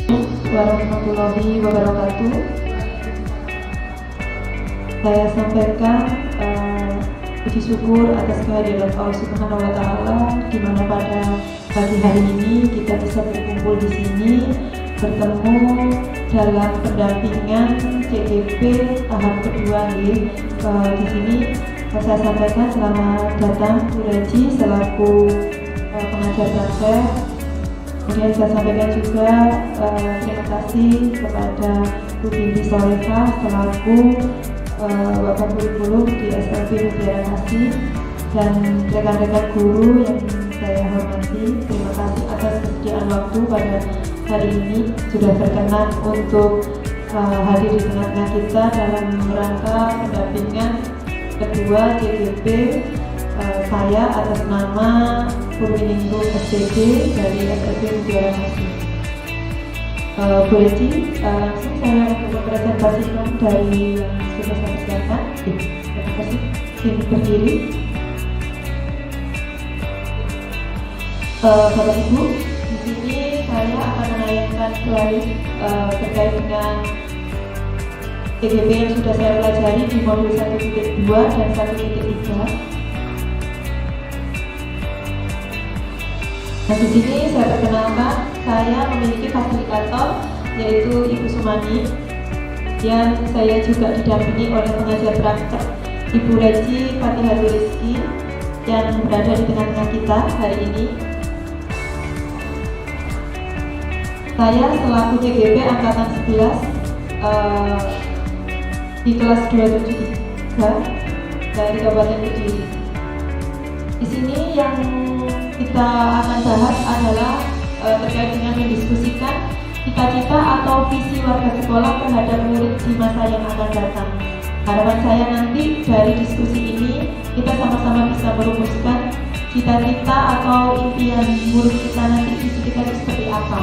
Warahmatullahi wabarakatuh. Saya sampaikan puji syukur atas kehadiran Allah Subhanahu wa Ta'ala, di mana pada pagi hari ini kita bisa berkumpul di sini, bertemu dalam pendampingan CGP tahap kedua nih. Di sini saya sampaikan selamat datang Bu Reji selaku pengajar praktek. Kemudian saya sampaikan juga terima kasih kepada Bu Binti Solehah selaku Bapak Kurikulum di SLB Mutiara Kasih, dan rekan-rekan guru yang saya hormati. Terima kasih atas kesediaan waktu pada hari ini, sudah berkenan untuk hadir di tengah-tengah kita dalam rangka pendampingan kedua CGP. Saya atas nama Purwininggo SDG dari SLB Mutiara Kasih. Bu Reji, langsung saya untuk mempresentasikan dari yang sudah saya siapkan. Terima kasih. Sini berdiri. Bapak Ibu, di sini saya akan menayangkan slide terkait dengan CGP yang sudah saya pelajari di modul 1.2 dan 1.3. Nah, di sini saya perkenalkan, saya memiliki fasilitator yaitu Ibu Sumani, yang saya juga didampingi oleh pengajar praktek Ibu Reji Fatihatul Rizki yang berada di tengah-tengah kita hari ini. Saya selaku CGP angkatan 11 di kelas 273 dari Kabupaten Kediri. Di sini yang kita akan bahas adalah terkait dengan mendiskusikan cita-cita atau visi warga sekolah terhadap murid di masa yang akan datang. Harapan saya nanti dari diskusi ini kita sama-sama bisa merumuskan cita-cita atau impian murid kita nanti, visi kita itu seperti apa.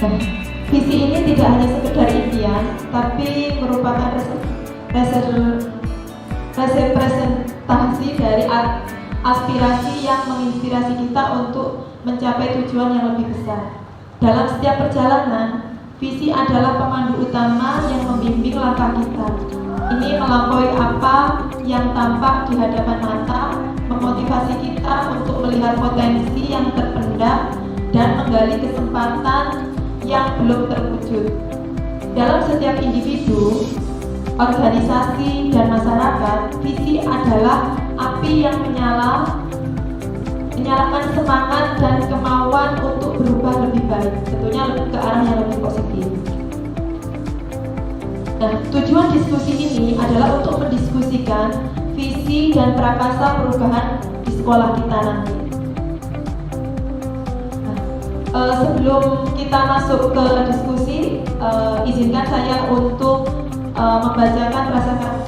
Nah, visi ini tidak hanya sekedar impian, tapi merupakan representasi dari aspirasi yang menginspirasi kita untuk mencapai tujuan yang lebih besar. Dalam setiap perjalanan, visi adalah pemandu utama yang membimbing langkah kita. Ini melampaui apa yang tampak di hadapan mata, memotivasi kita untuk melihat potensi yang terpendam dan menggali kesempatan yang belum terwujud. Dalam setiap individu, organisasi, dan masyarakat, visi adalah api yang menyalakan semangat dan kemauan untuk berubah lebih baik, tentunya ke arah yang lebih positif. Nah, tujuan diskusi ini adalah untuk mendiskusikan visi dan prakarsa perubahan di sekolah kita nanti. Sebelum kita masuk ke diskusi, izinkan saya untuk membacakan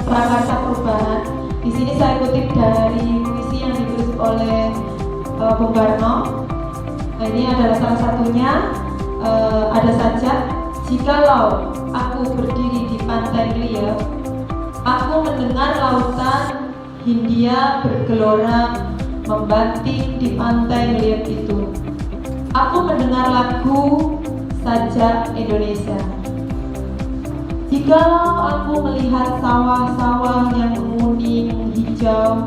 prakarsa perubahan. Di sini saya kutip dari puisi yang ditulis oleh Bung Karno. Nah, ini adalah salah satunya. Ada saja, jikalau aku berdiri di pantai relief, aku mendengar lautan Hindia bergelora membanting di pantai relief itu. Aku mendengar lagu sajak Indonesia. Jikalau aku melihat sawah-sawah yang menguning hijau,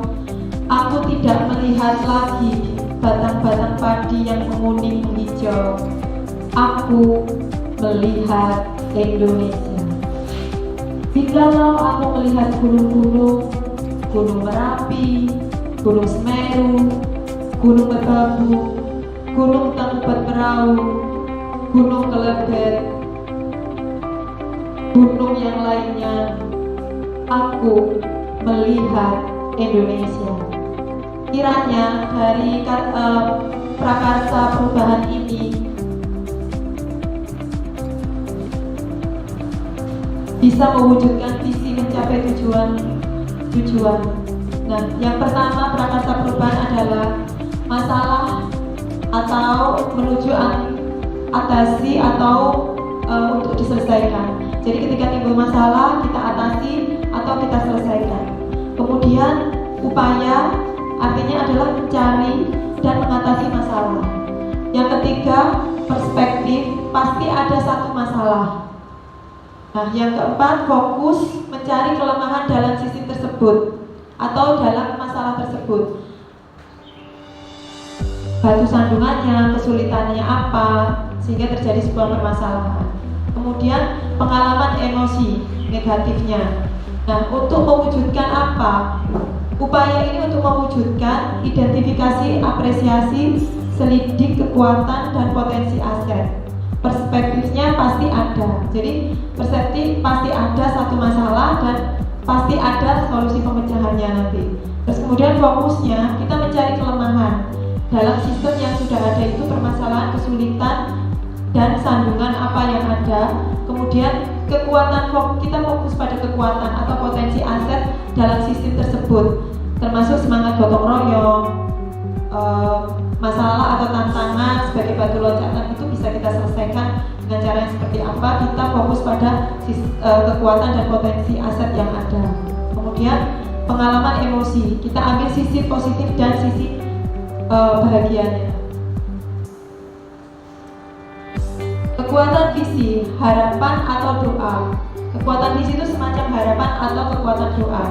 aku tidak melihat lagi batang-batang padi yang menguning hijau. Aku melihat Indonesia. Jikalau aku melihat gunung-gunung, Gunung Merapi, Gunung Semeru, Gunung Merbabu, Gunung Tangkuban Perahu, Gunung Kelebet, gunung yang lainnya, aku melihat Indonesia. Kiranya dari prakarsa perubahan ini bisa mewujudkan visi mencapai tujuan. Nah, yang pertama prakarsa perubahan adalah masalah atau menuju atasi atau untuk diselesaikan. Jadi ketika timbul masalah, kita atasi atau kita selesaikan. Kemudian upaya artinya adalah mencari dan mengatasi masalah. Yang ketiga, perspektif, pasti ada satu masalah. Nah, yang keempat, fokus mencari kelemahan dalam sisi tersebut atau dalam masalah tersebut. Batu sandungannya, kesulitannya apa, sehingga terjadi sebuah permasalahan. Kemudian pengalaman emosi negatifnya. Nah, untuk mewujudkan apa? Upaya ini untuk mewujudkan identifikasi, apresiasi, selidik kekuatan dan potensi aset. Perspektifnya pasti ada. Jadi persepsi pasti ada satu masalah dan pasti ada solusi pemecahannya nanti. Terus kemudian fokusnya kita mencari kelemahan dalam sistem yang sudah ada, itu permasalahan, kesulitan dan sandungan apa yang ada. Kemudian kekuatan, kita fokus pada kekuatan atau potensi aset dalam sistem tersebut, termasuk semangat gotong royong, masalah atau tantangan sebagai batu loncatan itu bisa kita selesaikan dengan cara yang seperti apa. Kita fokus pada kekuatan dan potensi aset yang ada. Kemudian pengalaman emosi, kita ambil sisi positif dan sisi bahagianya. Kekuatan visi, harapan atau doa. Kekuatan visi itu semacam harapan atau kekuatan doa.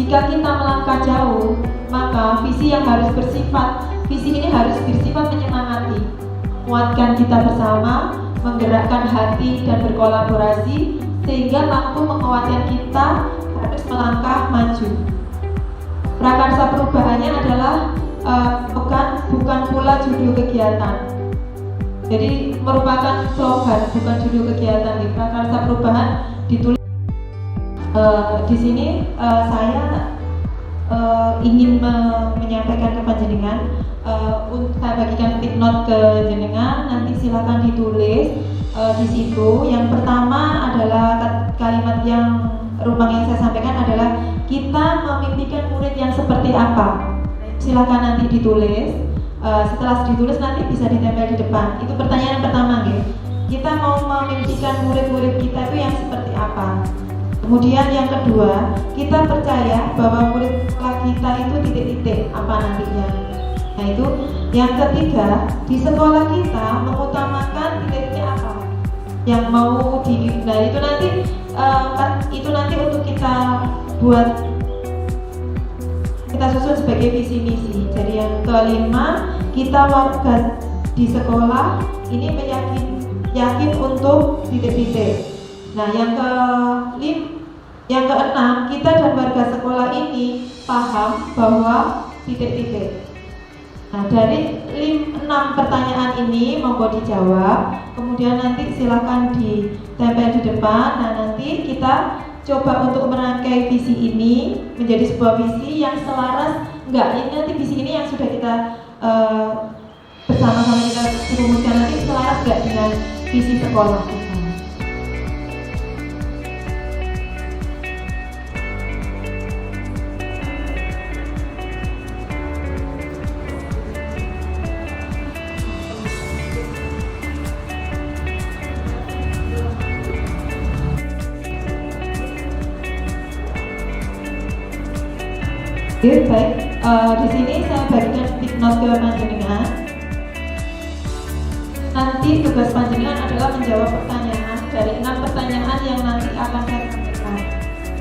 Jika kita melangkah jauh, maka visi yang harus bersifat, visi ini harus bersifat menyemangati, menguatkan kita bersama, menggerakkan hati dan berkolaborasi, sehingga mampu menguatkan kita harus melangkah maju. Prakarsa perubahannya adalah bukan pula judul kegiatan. Jadi merupakan slogan, bukan judul kegiatan. Di prakarsa perubahan ditulis di sini. Saya ingin menyampaikan ke panjenengan, saya bagikan footnote ke jenengan, nanti silakan ditulis di situ. Yang pertama adalah kalimat yang rumpang yang saya sampaikan adalah kita memimpikan murid yang seperti apa. Silakan nanti ditulis. Setelah ditulis nanti bisa ditempel di depan. Itu pertanyaan pertama, gitu. Kita mau memimpikan murid-murid kita itu yang seperti apa. Kemudian yang kedua, kita percaya bahwa murid sekolah kita itu titik-titik apa nantinya. Nah itu. Yang ketiga, di sekolah kita mengutamakan titik-titik apa yang mau di. Nah itu nanti untuk kita buat, kita susun sebagai visi misi. Jadi yang kelima, kita warga di sekolah ini yakin untuk titik-titik. Nah yang keenam, kita dan warga sekolah ini paham bahwa titik-titik. Nah dari 6 pertanyaan ini monggo dijawab. Kemudian nanti silakan ditempel di depan. Nah nanti kita coba untuk merangkai visi ini menjadi sebuah visi yang selaras. Ini nanti visi ini yang sudah kita bersama-sama kita rumuskan, nanti selaras enggak dengan visi sekolah kita. Baik, di sini saya bagikan footnote ke panjenengan. Nanti tugas panjenengan adalah menjawab pertanyaan dari 6 pertanyaan yang nanti akan saya sampaikan.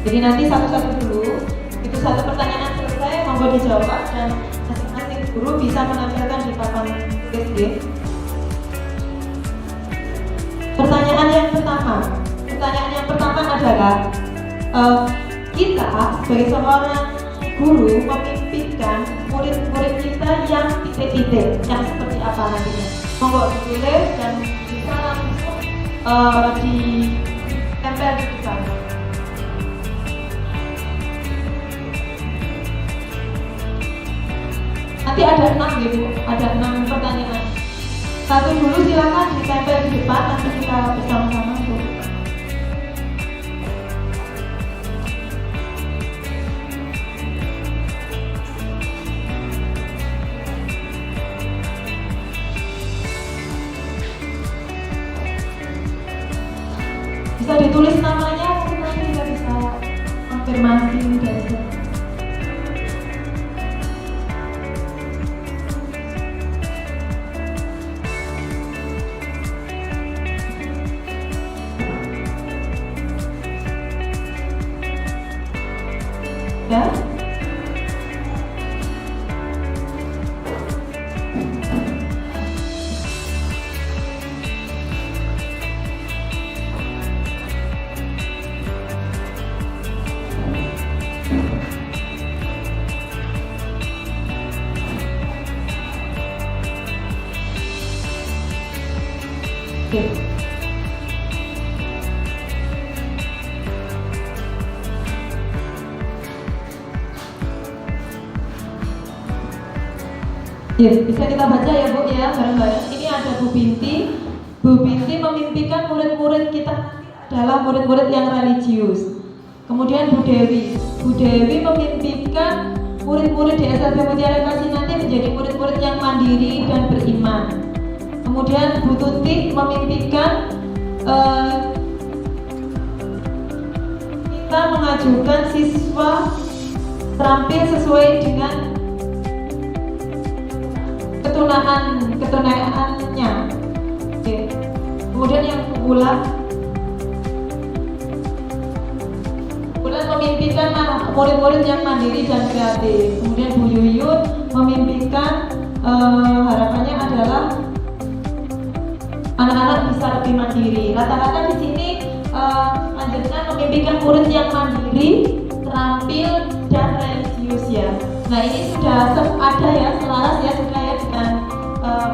Jadi nanti satu-satu dulu. Itu satu pertanyaan selesai, monggo dijawab dan masing-masing guru bisa menampilkan di papan tulis. Pertanyaan yang pertama adalah kita sebagai seorang guru memimpikan murid-murid kita yang titik-titik, yang seperti apa nantinya. Monggo ditulis dan bisa langsung ditempel di depan. Nanti ada 6 gitu, ada 6 pertanyaan. Satu dulu silakan ditempel di depan, nanti kita bersama-sama tuh. Bisa ditulis namanya, mungkin nanti kita bisa konfirmasi dari sana. Oke. Ya, bisa kita baca ya Bu ya, bareng-bareng. Ini ada Bu Binti. Bu Binti memimpikan murid-murid kita adalah murid-murid yang religius. Kemudian Bu Dewi. Bu Dewi memimpikan murid-murid di SLB Mutiara Kasih nanti menjadi murid-murid yang mandiri dan beriman. Kemudian Bu Tuti memimpikan kita mengajukan siswa terampil sesuai dengan ketunaannya. Oke. Kemudian yang bulan memimpikan murid-murid yang mandiri dan kreatif. Kemudian Bu Yuyun memimpikan harapannya adalah anak-anak bisa lebih mandiri. Rata-rata di sini lanjutkan memimpikan murid yang mandiri, terampil dan religius ya. Nah ini sudah ada ya, selaras ya sudah ya dengan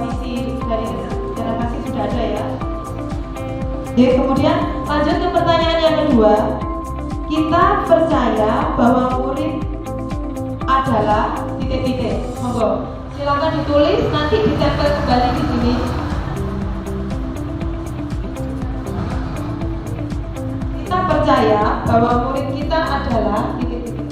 visi dari Mutiara Kasih sudah ada ya. Oke, kemudian lanjut ke pertanyaan yang kedua. Kita percaya bahwa murid adalah titik-titik. Monggo, silakan ditulis nanti ditempel kembali di sini. Kita percaya bahwa murid kita adalah titik-titik.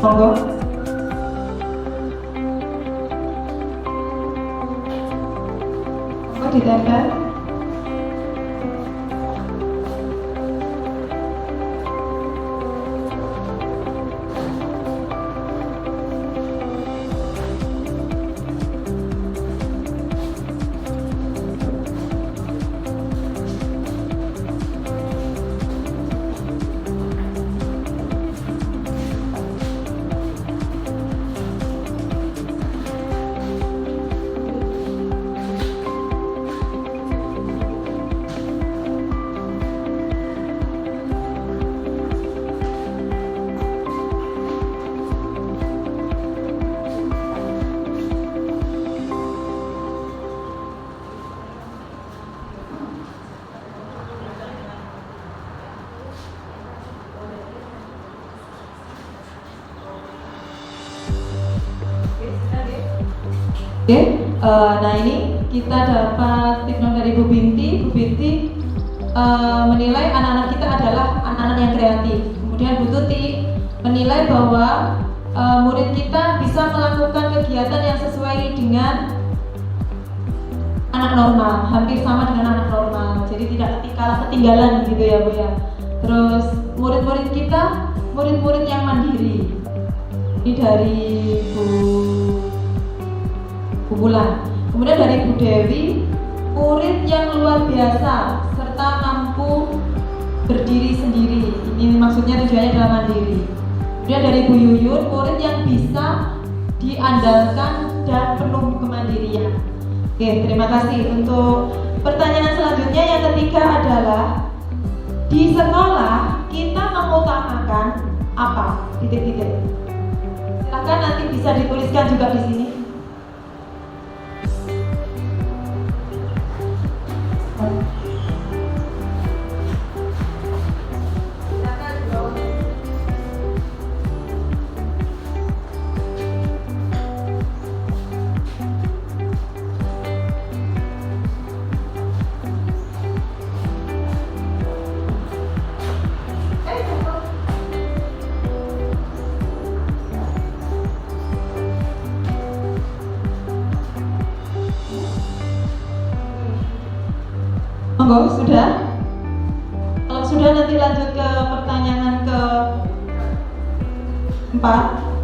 Monggo. Monggo ditempel. Oke, nah ini kita dapat tipnom dari Bu Binti. Bu Binti menilai anak-anak kita adalah anak-anak yang kreatif. Kemudian Bu Tuti menilai bahwa murid kita bisa melakukan kegiatan yang sesuai dengan anak normal, hampir sama dengan anak normal. Jadi tidak kalah ketinggalan gitu ya Bu ya. Terus murid-murid kita, murid-murid yang mandiri. Ini dari Bu Bulan. Kemudian dari Bu Dewi, murid yang luar biasa serta mampu berdiri sendiri. Ini maksudnya tujuannya adalah mandiri. Kemudian dari Bu Yuyun, murid yang bisa diandalkan dan penuh kemandirian. Oke, terima kasih. Untuk pertanyaan selanjutnya yang ketiga adalah di sekolah kita mengutamakan apa? Titik-titik. Silakan nanti bisa dituliskan juga di sini. Monggo, sudah? Kalau sudah nanti lanjut ke pertanyaan ke 4.